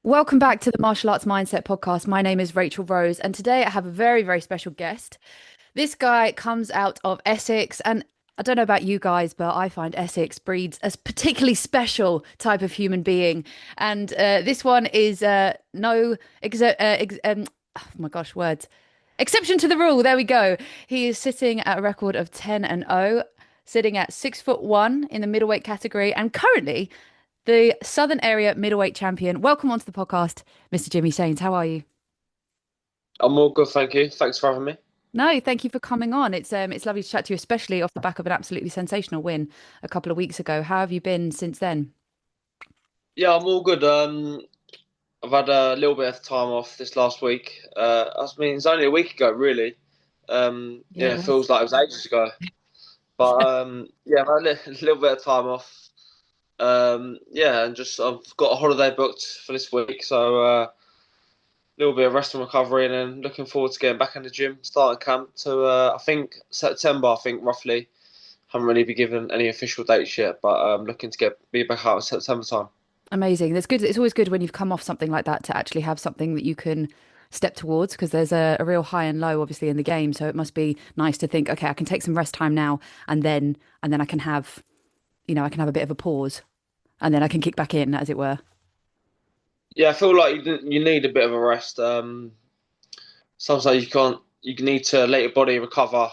Welcome back to the Martial Arts Mindset podcast. My name is Rachel Rose, and today I have a very, very special guest. This guy comes out of Essex, and I don't know about you guys, but I find Essex breeds a particularly special type of human being. And this one is no, oh my gosh, words. Exception to the rule. There we go. He is sitting at a record of 10 and 0, sitting at 6'1" in the middleweight category, and currently the Southern Area Middleweight Champion. Welcome onto the podcast, Mr. Jimmy Sains. How are you? I'm all good, thank you. Thanks for having me. No, thank you for coming on. It's lovely to chat to you, especially off the back of an absolutely sensational win a couple of weeks ago. How have you been since then? Yeah, I'm all good. I've had a little bit of time off this last week. It's only a week ago, really. Yeah, it Yeah, it was. feels like it was ages ago. But yeah, I've had a little bit of time off. Yeah, and just I've got a holiday booked for this week, so a little bit of rest and recovery, and then looking forward to getting back in the gym, starting camp to I think September. I think roughly. Haven't really been given any official dates yet, but looking to be back out in September time. Amazing. That's good. It's always good when you've come off something like that to actually have something that you can step towards because there's a real high and low obviously in the game. So it must be nice to think, okay, I can take some rest time now and then I can have, I can have a bit of a pause and then I can kick back in, as it were. Yeah, I feel like you need a bit of a rest. Sometimes you can't. You need to let your body recover,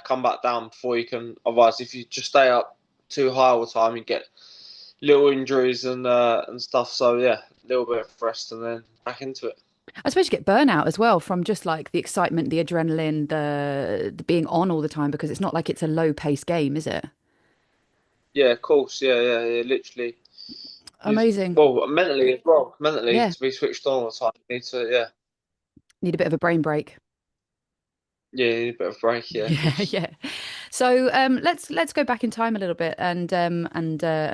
come back down before you can. Otherwise, if you just stay up too high all the time, you get little injuries and stuff. So yeah, a little bit of rest and then back into it. I suppose you get burnout as well from just like the excitement, the adrenaline, the being on all the time because it's not like it's a low pace game, is it? Yeah, of course. Yeah. Literally, Amazing. well, mentally as well. Mentally, Yeah. to be switched on all the time, you need to. Yeah, Need a bit of a brain break. yeah, you need a bit of a break. Yeah, of Yeah, course. yeah. So let's go back in time a little bit and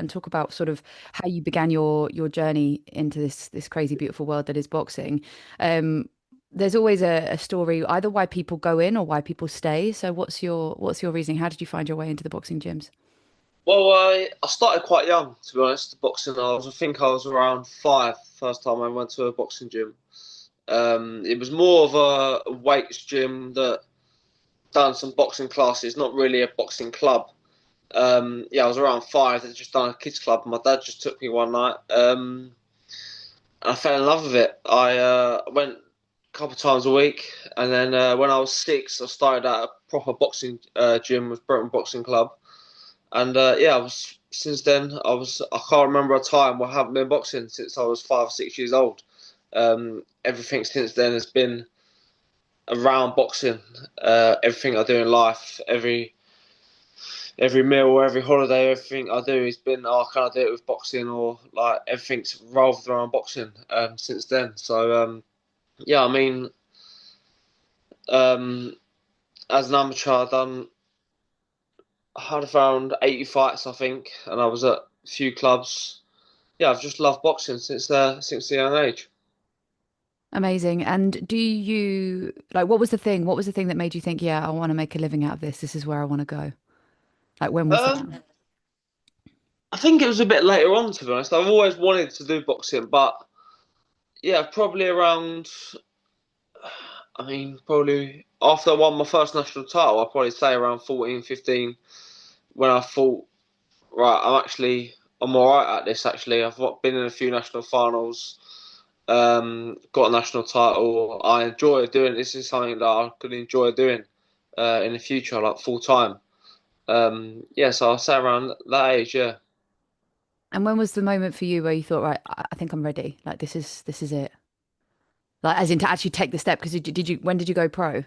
talk about sort of how you began your journey into this crazy beautiful world that is boxing. Um, there's always a story either why people go in or why people stay. So what's your reasoning? How did you find your way into the boxing gyms? Well, I started quite young, to be honest. Boxing, I think I was around five first time I went to a boxing gym. It was more of a weights gym that done some boxing classes, not really a boxing club. Yeah, I was around five. They just done a kids club. My dad just took me one night. I fell in love with it. I went a couple of times a week, and then when I was six, I started at a proper boxing gym with Breton Boxing Club. And yeah, I was since then. I can't remember a time where I haven't been boxing since I was 5 or 6 years old. Everything since then has been around boxing. Everything I do in life, every meal, every holiday, everything I do has been, oh, can I do it with boxing, or like everything's revolved around boxing since then. So yeah, I mean, um, as an amateur, I had around 80 fights, I think, and I was at a few clubs. Yeah, I've just loved boxing since the young age. Amazing. And do you like what was the thing? What was the thing that made you think, yeah, I want to make a living out of this. This is where I want to go. Like when was that? Um, I think it was a bit later on, to be honest. I've always wanted to do boxing, but yeah, probably around. I mean, probably after I won my first national title, I'd probably say around 14, 15, when I thought, right, I'm all right at this. Actually, I've been in a few national finals, got a national title. I enjoy doing this. Is something that I could enjoy doing in the future, like full time. Yeah, so I'll say around that age. Yeah. And when was the moment for you where you thought, right, I think I'm ready. Like this is it. Like as in to actually take the step because did you when did you go pro?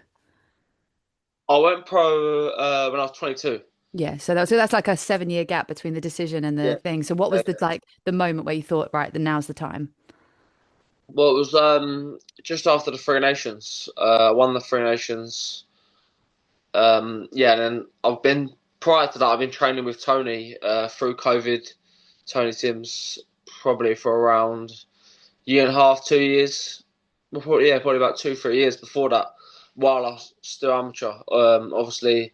I went pro when I was 22. Yeah, so that's like a 7 year gap between the decision and the Yeah. thing. So what was the like the moment where you thought, right, then now's the time? Well, it was just after the Three Nations. Won the Three Nations. Yeah, and then prior to that, I've been training with Tony through COVID. Tony Sims probably for around year and a half, 2 years. Yeah, probably about 2, 3 years before that, while I was still amateur. Obviously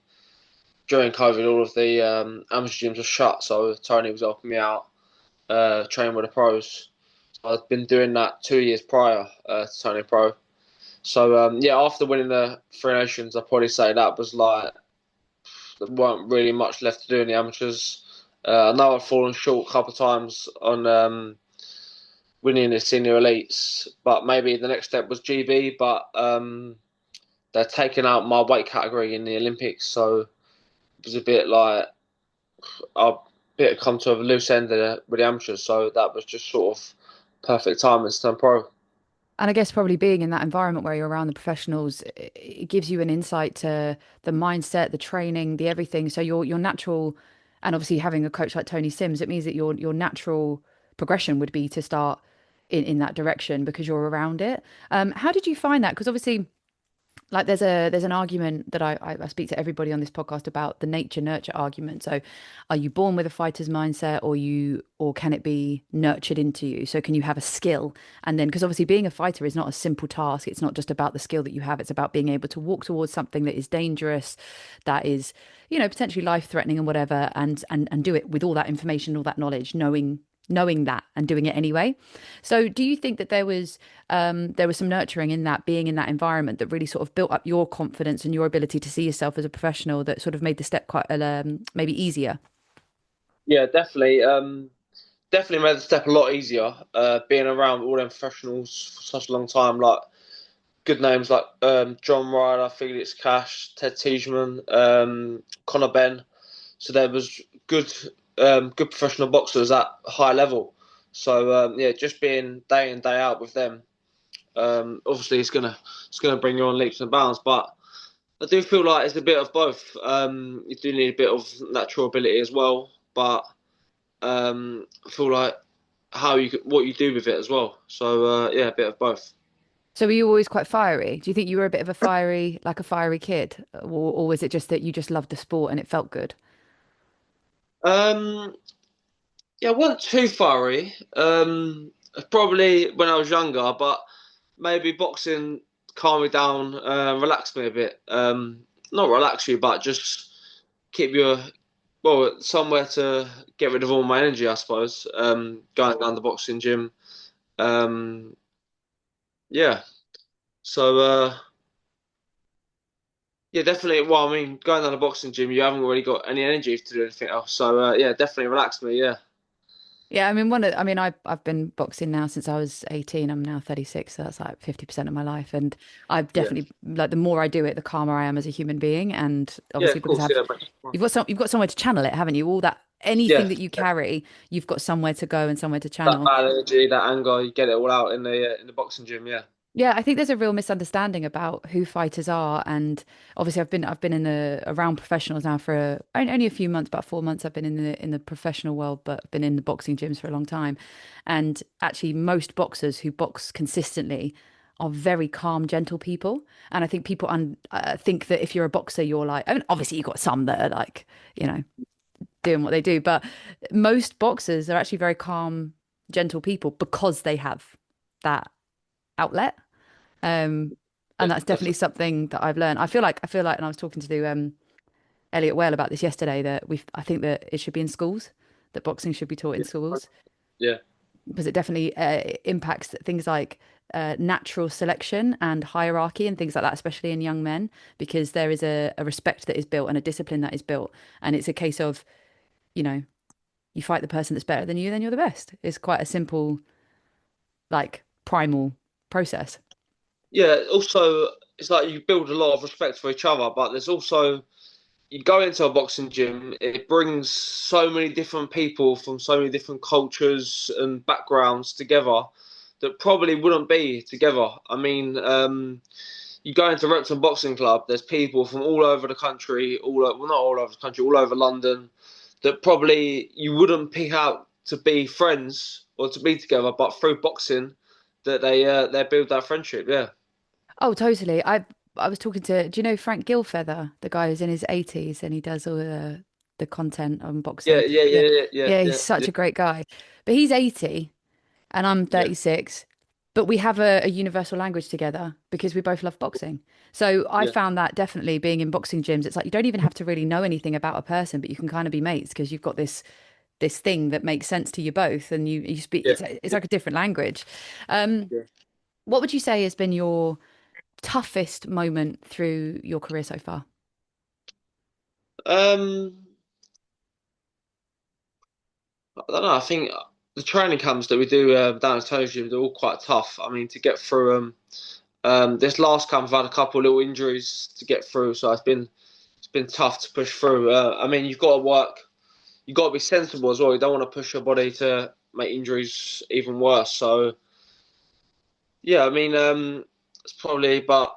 during COVID, all of the amateur gyms were shut, so Tony was helping me out, training with the pros. I'd been doing that 2 years prior to turning pro. So yeah, after winning the Three Nations, I'd probably say that was like there weren't really much left to do in the amateurs. I know I've fallen short a couple of times on winning the senior elites, but maybe the next step was GB. But they're taking out my weight category in the Olympics, so it was a bit like a bit come to a loose end with the amateurs. So that was just sort of perfect timing to turn pro. And I guess probably being in that environment where you're around the professionals, it gives you an insight to the mindset, the training, the everything. So your natural, and obviously having a coach like Tony Sims, it means that your natural progression would be to start in that direction because you're around it. How did you find that? Because obviously like there's an argument that I speak to everybody on this podcast about the nature nurture argument. So are you born with a fighter's mindset or can it be nurtured into you? So can you have a skill and then because obviously being a fighter is not a simple task. It's not just about the skill that you have. It's about being able to walk towards something that is dangerous, that is, potentially life threatening and whatever, and do it with all that information, all that knowledge, knowing that and doing it anyway. So do you think that there was some nurturing in that being in that environment that really sort of built up your confidence and your ability to see yourself as a professional that sort of made the step quite maybe easier? Yeah, definitely. Definitely made the step a lot easier. Being around all them professionals for such a long time, like good names like John Ryder, Felix Cash, Ted Tiedemann, Conor Benn. So there was good professional boxers at high level. So yeah, just being day in day out with them, obviously it's gonna bring you on leaps and bounds. But I do feel like it's a bit of both. You do need a bit of natural ability as well, but I feel like what you do with it as well. So yeah, a bit of both. So were you always quite fiery? Do you think you were a bit of a fiery kid, or was it just that you just loved the sport and it felt good? Um, yeah, I wasn't too fiery. Probably when I was younger, but maybe boxing calmed me down, relaxed me a bit. Not relax you, but just keep your somewhere to get rid of all my energy, I suppose. Going down the boxing gym. Um, yeah. So yeah, definitely. Well, I mean, going down the boxing gym, you haven't really got any energy to do anything else. So yeah, definitely relaxed me. Yeah. Yeah, I mean, I've been boxing now since I was 18. I'm now 36, so that's like 50% of my life. And I've Yeah. definitely like the more I do it, the calmer I am as a human being. And Yeah, obviously of because course. Yeah, mate. you've got somewhere to channel it, haven't you? All that anything Yeah. that you carry, you've got somewhere to go and somewhere to That channel. bad energy, that anger, you get it all out in the boxing gym. Yeah. Yeah, I think there's a real misunderstanding about who fighters are, and obviously I've been in the around professionals now for only a few months, about 4 months. I've been in the professional world, but been in the boxing gyms for a long time. And actually, most boxers who box consistently are very calm, gentle people. And I think people think that if you're a boxer, you're like, I mean, obviously you've got some that are like, you know, doing what they do, but most boxers are actually very calm, gentle people because they have that outlet. Um, Yeah, and that's definitely definitely. something that I've learned. I feel like, and I was talking to Elliot Whale about this yesterday, that I think that it should be in schools, that boxing should be taught in Yeah. schools Yeah. because it definitely impacts things like natural selection and hierarchy and things like that, especially in young men, because there is a respect that is built and a discipline that is built. And it's a case of, you know, you fight the person that's better than you, then you're the best. It's quite a simple, like primal process. Yeah. Also, it's like you build a lot of respect for each other, but there's also you go into a boxing gym, it brings so many different people from so many different cultures and backgrounds together that probably wouldn't be together. I mean, you go into Repton Boxing Club, there's people from all over the country, well, not all over the country, all over London, that probably you wouldn't pick out to be friends or to be together, but through boxing, that they build that friendship. Yeah, Oh, totally. I was talking to, do you know Frank Gilfeather, the guy who's in his 80s and he does all the content on yeah, boxing? yeah, Yeah. yeah, yeah, Yeah, he's yeah, such yeah, a great guy. But he's 80 and I'm yeah, 36, but we have a universal language together because we both love boxing. So I yeah, found that definitely being in boxing gyms, it's like you don't even have to really know anything about a person, but you can kind of be mates because you've got this this thing that makes sense to you both, and you speak. Yeah, It's like a different language. Um, yeah. what would you say has been your toughest moment through your career so far? Um, I don't know. I think the training camps that we do down at Toes Gym, they're all quite tough. I mean, to get through them. This last camp, I've had a couple of little injuries to get through, so it's been tough to push through. I mean, you've got to work. You've got to be sensible as well. You don't want to push your body to make injuries even worse. So yeah, I mean, it's probably, but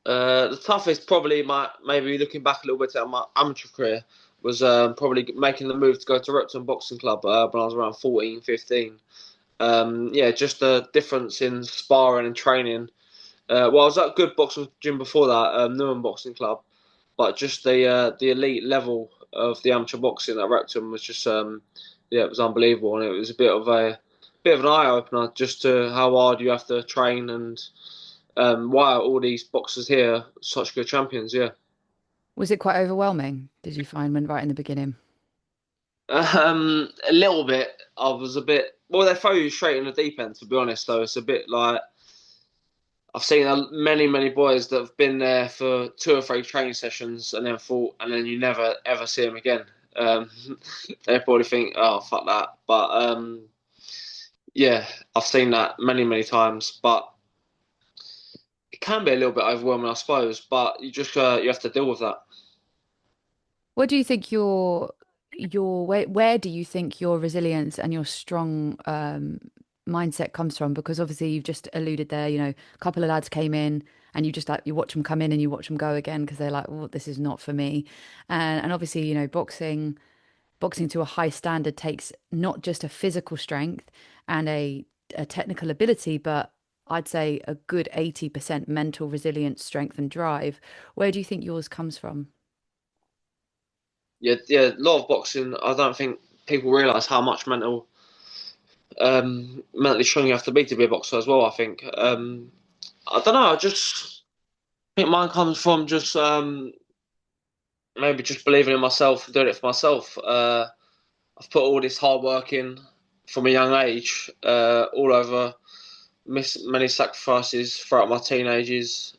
the toughest probably my maybe looking back a little bit at my amateur career was probably making the move to go to Repton Boxing Club when I was around 14, 15. Yeah, just the difference in sparring and training. Well, I was at a good boxing gym before that, Newham Boxing Club, but just the elite level of the amateur boxing at Repton was just yeah, it was unbelievable, and it was a bit of an eye opener just to how hard you have to train and why are all these boxers here such good champions? Yeah, Was it quite overwhelming, did you find, when right in the beginning? a little bit. I was a bit. Well, they throw you straight in the deep end, to be honest. Though it's a bit like I've seen many boys that have been there for 2 or 3 training sessions and then thought, and then you never ever see them again. Um, they probably think, oh fuck that. But yeah, I've seen that many times. But it can be a little bit overwhelming, I suppose. But you have to deal with that. What do you think your where do you think your resilience and your strong mindset comes from? Because obviously you've just alluded there, a couple of lads came in and you just like you watch them come in and you watch them go again because they're like, oh, this is not for me. And obviously, boxing to a high standard takes not just a physical strength and a technical ability, but I'd say a good 80% mental resilience, strength and drive. Where do you think yours comes from? Yeah, a lot of boxing. I don't think people realise how much mentally strong you have to be to be a boxer as well. I think. I don't know. I just think mine comes from just maybe just believing in myself, doing it for myself. I've put all this hard work in from a young age, all over, missed many sacrifices throughout my teenagers.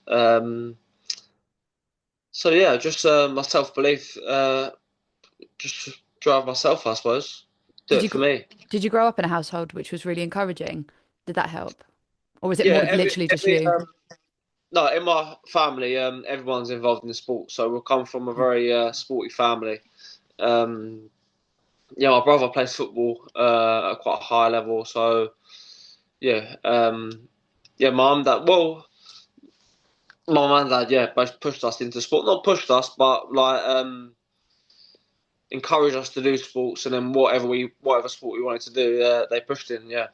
So yeah, just my self belief, just drive myself, I suppose. Do Did it you for gr- me. did you grow up in a household which was really encouraging? Did that help? Or was it more Yeah, literally just you? no, in my family, everyone's involved in the sport, so we come from a very sporty family. Um, yeah, my brother plays football at quite a high level, so yeah, yeah, mum, dad. Well, my mum and dad, yeah, both pushed us into sport. Not pushed us, but like encouraged us to do sports, and then whatever sport we wanted to do, they pushed in. Yeah,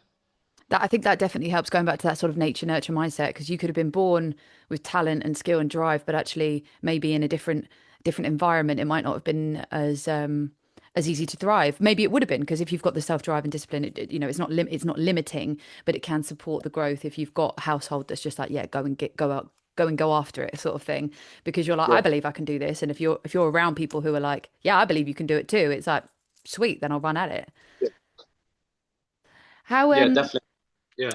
That I think that definitely helps going back to that sort of nature nurture mindset because you could have been born with talent and skill and drive, but actually maybe in a different environment, it might not have been as easy to thrive. Maybe it would have been because if you've got the self drive and discipline, it's not limiting, but it can support the growth if you've got a household that's just like, yeah, go out, go and go after it, sort of thing. Because you're like, I yeah, believe I can do this, and if you're around people who are like, yeah, I believe you can do it too, it's like, sweet, then I'll run at it. yeah, How yeah, definitely. Yeah.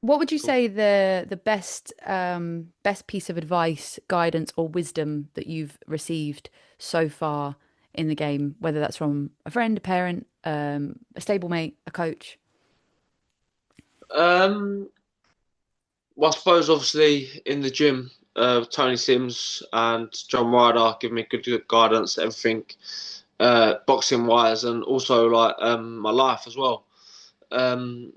What would you Cool. say the best piece of advice, guidance, or wisdom that you've received so far in the game, whether that's from a friend, a parent, a stablemate, a coach? Um, well, I suppose obviously in the gym, Tony Sims and John Ryder give me good guidance, everything, boxing wise, and also like my life as well. Um,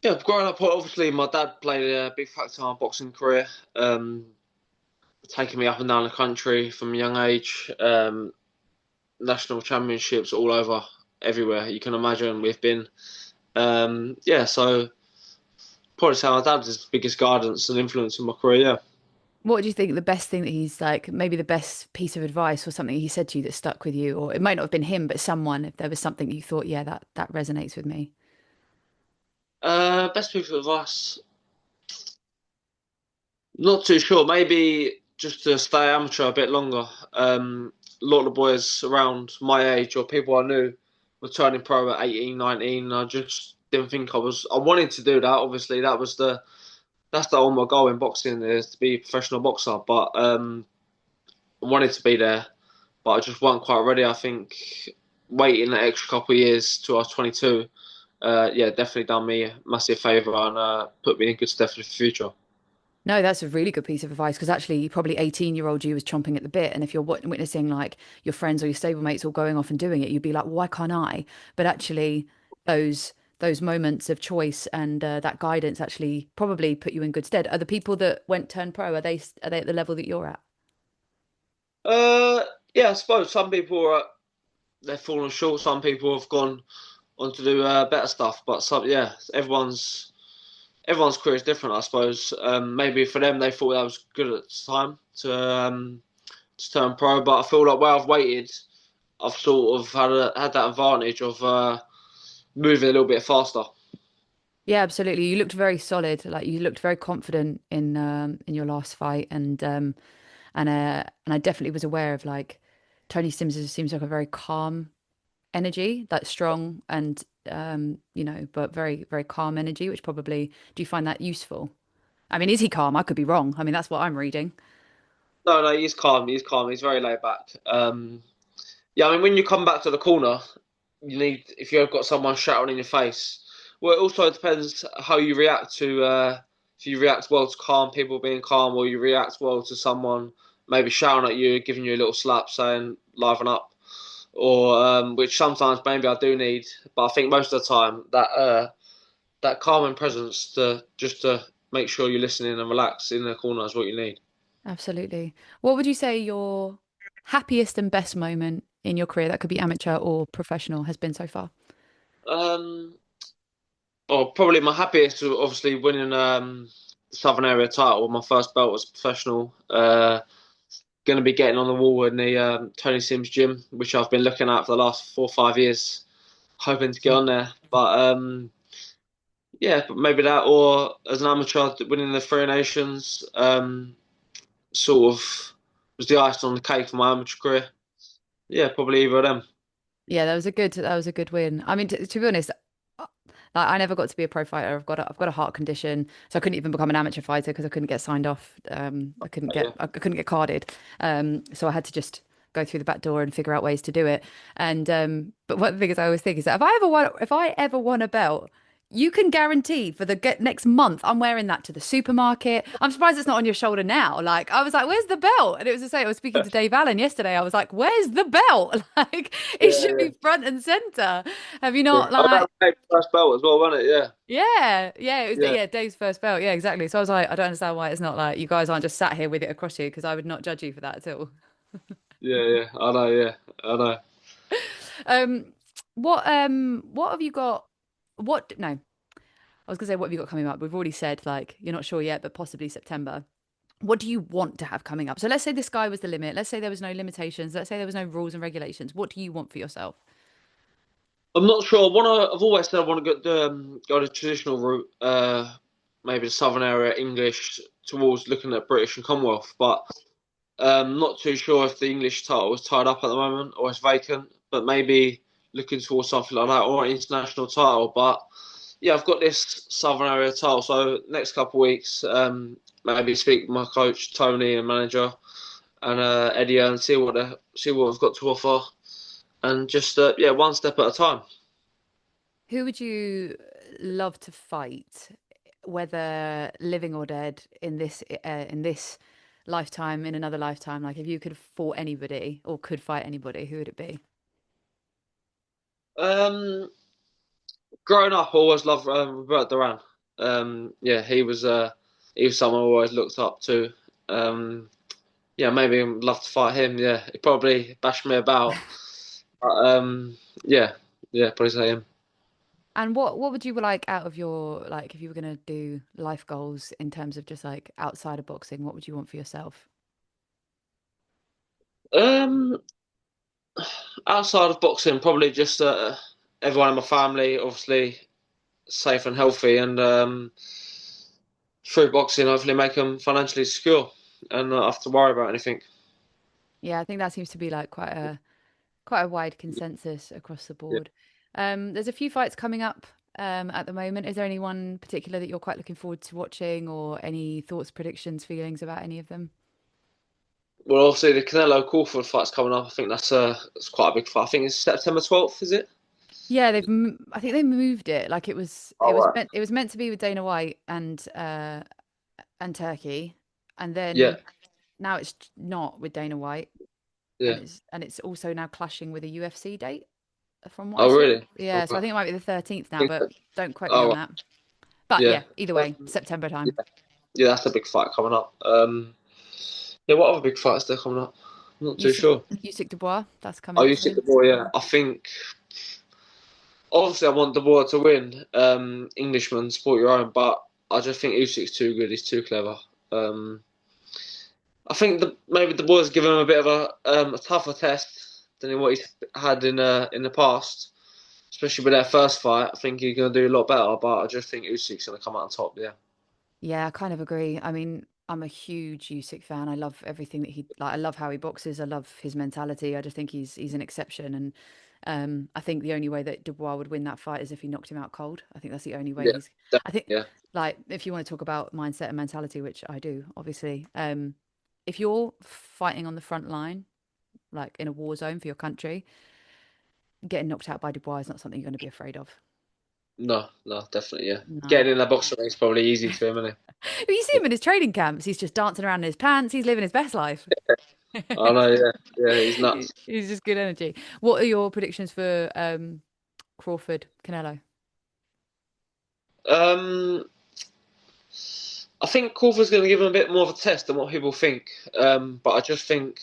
yeah, growing up, obviously my dad played a big factor in my boxing career, um, taking me up and down the country from a young age, national championships all over, everywhere you can imagine. We've been, yeah, so probably say my dad's his biggest guidance and influence in my career. Yeah. What do you think the best thing that he's like, maybe the best piece of advice or something he said to you that stuck with you, or it might not have been him, but someone, if there was something you thought, yeah, that resonates with me. Best piece of advice. Not too sure. Maybe just to stay amateur a bit longer. a lot of the boys around my age or people I knew were turning pro at 18, 19. And I just didn't think I wanted to do that. Obviously, that's the ultimate goal in boxing is to be a professional boxer. But I wanted to be there, but I just wasn't quite ready. I think waiting an extra couple of years till I was 22, yeah, definitely done me a massive favour and put me in good stead for the future. No, that's a really good piece of advice because actually, probably 18-year-old you was chomping at the bit. And if you're witnessing like your friends or your stablemates all going off and doing it, you'd be like, why can't I? But actually, those those moments of choice and that guidance actually probably put you in good stead. Are the people that went turn pro, are they at the level that you're at? Uh, yeah, I suppose some people are they've fallen short. Some people have gone on to do better stuff, but yeah, everyone's career is different. I suppose maybe for them they thought that was good at the time to turn pro, but I feel like where I've waited, I've sort of had that advantage of moving a little bit faster. Yeah, absolutely. You looked very solid. Like you looked very confident in your last fight, and I definitely was aware of like Tony Sims seems like a very calm energy, that's strong and but very very calm energy, which probably do you find that useful? I mean, is he calm? I could be wrong. I mean, that's what I'm reading. No, no, he's calm. He's calm. He's very laid back. Yeah, I mean, when you come back to the corner, you need if you've got someone shouting in your face. Well, it also depends how you react to. If you react well to calm people being calm, or you react well to someone maybe shouting at you, giving you a little slap, saying "liven up," or which sometimes maybe I do need, but I think most of the time that calming presence to just to make sure you're listening and relax in the corner is what you need. Absolutely. What would you say your happiest and best moment in your career, that could be amateur or professional, has been so far? Um, Oh, probably my happiest was obviously winning the Southern Area title. My first belt was professional. Going to be getting on the wall in the Tony Sims gym, which I've been looking at for the last 4 or 5 years, hoping to get on there. But yeah, but maybe that, or as an amateur, winning the Three Nations, sort of was the icing on the cake for my amateur career. Yeah, probably either of them. Yeah, that was a good win. I mean, to be honest, like I never got to be a pro fighter. I've got a heart condition, so I couldn't even become an amateur fighter because I couldn't get signed off. Yeah. I couldn't get carded. So I had to just go through the back door and figure out ways to do it. And but one of the things I always think is that if I ever won a belt, you can guarantee for the next month I'm wearing that to the supermarket. I'm surprised it's not on your shoulder now. Like I was like, "Where's the belt?" And it was the same. I was speaking to Dave Allen yesterday. I was like, "Where's the belt? Like it should Yeah, be front and center." Have you yeah. not Oh, that like? was Dave's first belt as well, wasn't it? Yeah, Yeah, yeah, it was yeah, yeah, Dave's first belt. Yeah, exactly. So I was like, I don't understand why it's not like you guys aren't just sat here with it across you because I would not judge you for that at all. yeah, yeah. I know, yeah, I know. Um, what have you got? What no, I was gonna say what have you got coming up? We've already said like you're not sure yet, but possibly September. What do you want to have coming up? So let's say the sky was the limit. Let's say there was no limitations. Let's say there was no rules and regulations. What do you want for yourself? I'm not sure. I've always said I want to go the traditional route, maybe the Southern area English towards looking at British and Commonwealth, but not too sure if the English title is tied up at the moment or it's vacant. But maybe looking towards something like that or an international title. But yeah, I've got this Southern area title, so next couple of weeks, maybe speak with my coach Tony and manager and Eddie and see what we've got to offer, and just yeah, one step at a time. Who would you love to fight, whether living or dead, in this lifetime, in another lifetime? Like, if you could have fought anybody or could fight anybody, who would it be? Um, Growing up, I always loved Robert Duran. Yeah, he was someone I always looked up to. Um, yeah, maybe I'd love to fight him. Yeah, he probably bashed me about. But, yeah, yeah, probably say him. And what would you like out of your like if you were gonna do life goals in terms of just like outside of boxing, what would you want for yourself? Um, Outside of boxing, probably just everyone in my family, obviously safe and healthy, and through boxing, hopefully make them financially secure and not have to worry about anything. Yeah, I think that seems to be like quite a wide consensus across the Yeah. board. There's a few fights coming up at the moment. Is there any one particular that you're quite looking forward to watching, or any thoughts, predictions, feelings about any of them? Well, obviously the Canelo Crawford fight's coming up. I think that's quite a big fight. I think it's September 12th, is it? Yeah, I think they moved it. Like Oh, right. it was meant to be with Dana White and Turkey, and Yeah, then now it's not with Dana White, yeah. and it's also now clashing with a UFC date, from what I Oh, saw. really? Oh, Yeah, so I right. think it might be the 13th I now, think but so. don't quote me Oh, on right. that. But Yeah. yeah, either way, Um, September yeah, time. yeah, that's a big fight coming up. Yeah, what other big fights are coming up? I'm not too Usyk, sure. Usyk Dubois, that's coming Oh, up you said soon. the boy, yeah. I think obviously I want the boy to win. Englishman, support your own, but I just think Usyk's too good. He's too clever. Um, I think maybe the boys give him a bit of a tougher test than what he's had in the past, especially with their first fight. I think he's going to do a lot better, but I just think Usyk's going to come out on top. Yeah, Yeah, I kind of agree. I mean, I'm a huge Usyk fan. I love everything that he like. I love how he boxes. I love his mentality. I just think he's an exception. And I think the only way that Dubois would win that fight is if he knocked him out cold. I think that's the only way yeah, he's. I definitely, think yeah, like if you want to talk about mindset and mentality, which I do, obviously. If you're fighting on the front line, like in a war zone for your country, getting knocked out by Dubois is not something you're going to be afraid of. no, no, definitely, yeah. No. Getting in that boxing ring is probably easy to him, isn't But you see him in his training camps. He's just dancing around in his pants. He's living his best life. it? I know, yeah, yeah, he's nuts. He's just good energy. What are your predictions for Crawford Canelo? Um, I think Crawford's going to give him a bit more of a test than what people think. But I just think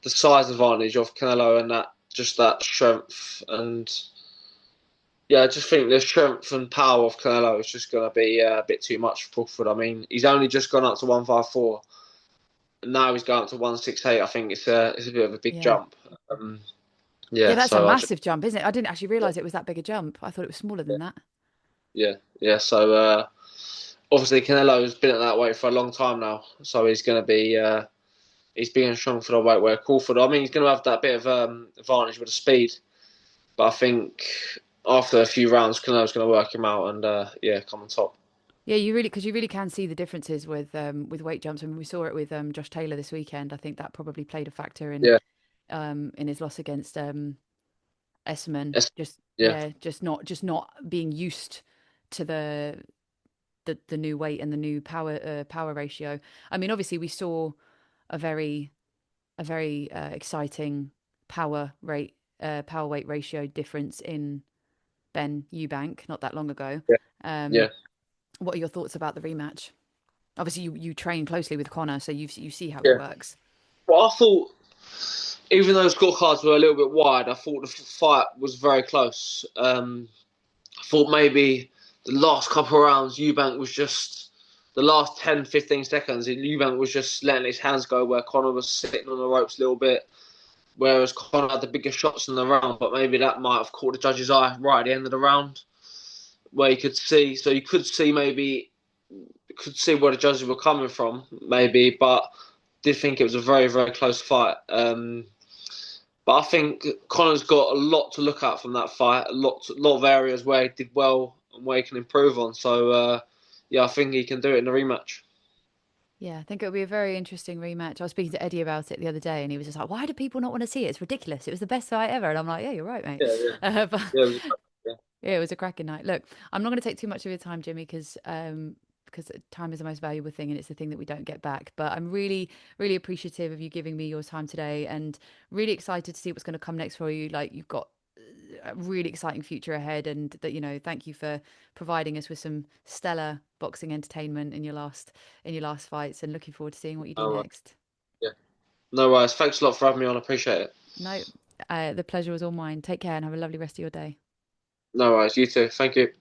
the size advantage of Canelo and that strength and yeah, I just think the strength and power of Canelo is just going to be a bit too much for Crawford. I mean, he's only just gone up to 154, and now he's going up to 168. I think it's a bit of a big Yeah. jump. Um, Yeah, yeah, that's a so I just massive jump, isn't it? I didn't actually realize it was that big a jump. I thought it was smaller than that. yeah, yeah. So obviously Canelo's been at that weight for a long time now, so he's going to be he's being strong for the weight where Crawford. I mean, he's going to have that bit of advantage with the speed, but I think after a few rounds, Canelo's going to work him out and yeah, come on top. Yeah, because you really can see the differences with weight jumps. I mean, we saw it with Josh Taylor this weekend. I think that probably played a factor Yeah, in his loss against Esserman. yes, Just yeah, yeah, just not being used to the new weight and the new power ratio. I mean, obviously we saw a very exciting power weight ratio difference in Ben Eubank not that long ago. yeah, Um, yeah. what are your thoughts about the rematch? Obviously, you train closely with Connor, so you see how it Yeah. works. Well, I thought even though scorecards were a little bit wide, I thought the fight was very close. I thought maybe the last couple of rounds, Eubank was just the last 10, 15 seconds. Eubank was just letting his hands go where Connor was sitting on the ropes a little bit. Whereas Connor had the bigger shots in the round, but maybe that might have caught the judge's eye right at the end of the round, where you could see. So you could see maybe could see where the judges were coming from, maybe, but did think it was a very, very close fight. But I think Connor's got a lot to look at from that fight. A lot of areas where he did well and where he can improve on. So yeah, I think he can do it in a rematch. Yeah, I think it'll be a very interesting rematch. I was speaking to Eddie about it the other day, and he was just like, "Why do people not want to see it? It's ridiculous. It was the best fight ever." And I'm like, "Yeah, you're right, mate." Yeah, yeah, But yeah. It was, yeah. yeah, it was a cracking night. Look, I'm not going to take too much of your time, Jimmy, because time is the most valuable thing, and it's the thing that we don't get back. But I'm really, really appreciative of you giving me your time today, and really excited to see what's going to come next for you. Like you've got a really exciting future ahead, and that thank you for providing us with some stellar boxing entertainment in your last fights, and looking forward to seeing what you do No, next. yeah. No worries. Thanks a lot for having me on. I appreciate it. No, the pleasure was all mine. Take care and have a lovely rest of your day. No worries. You too. Thank you.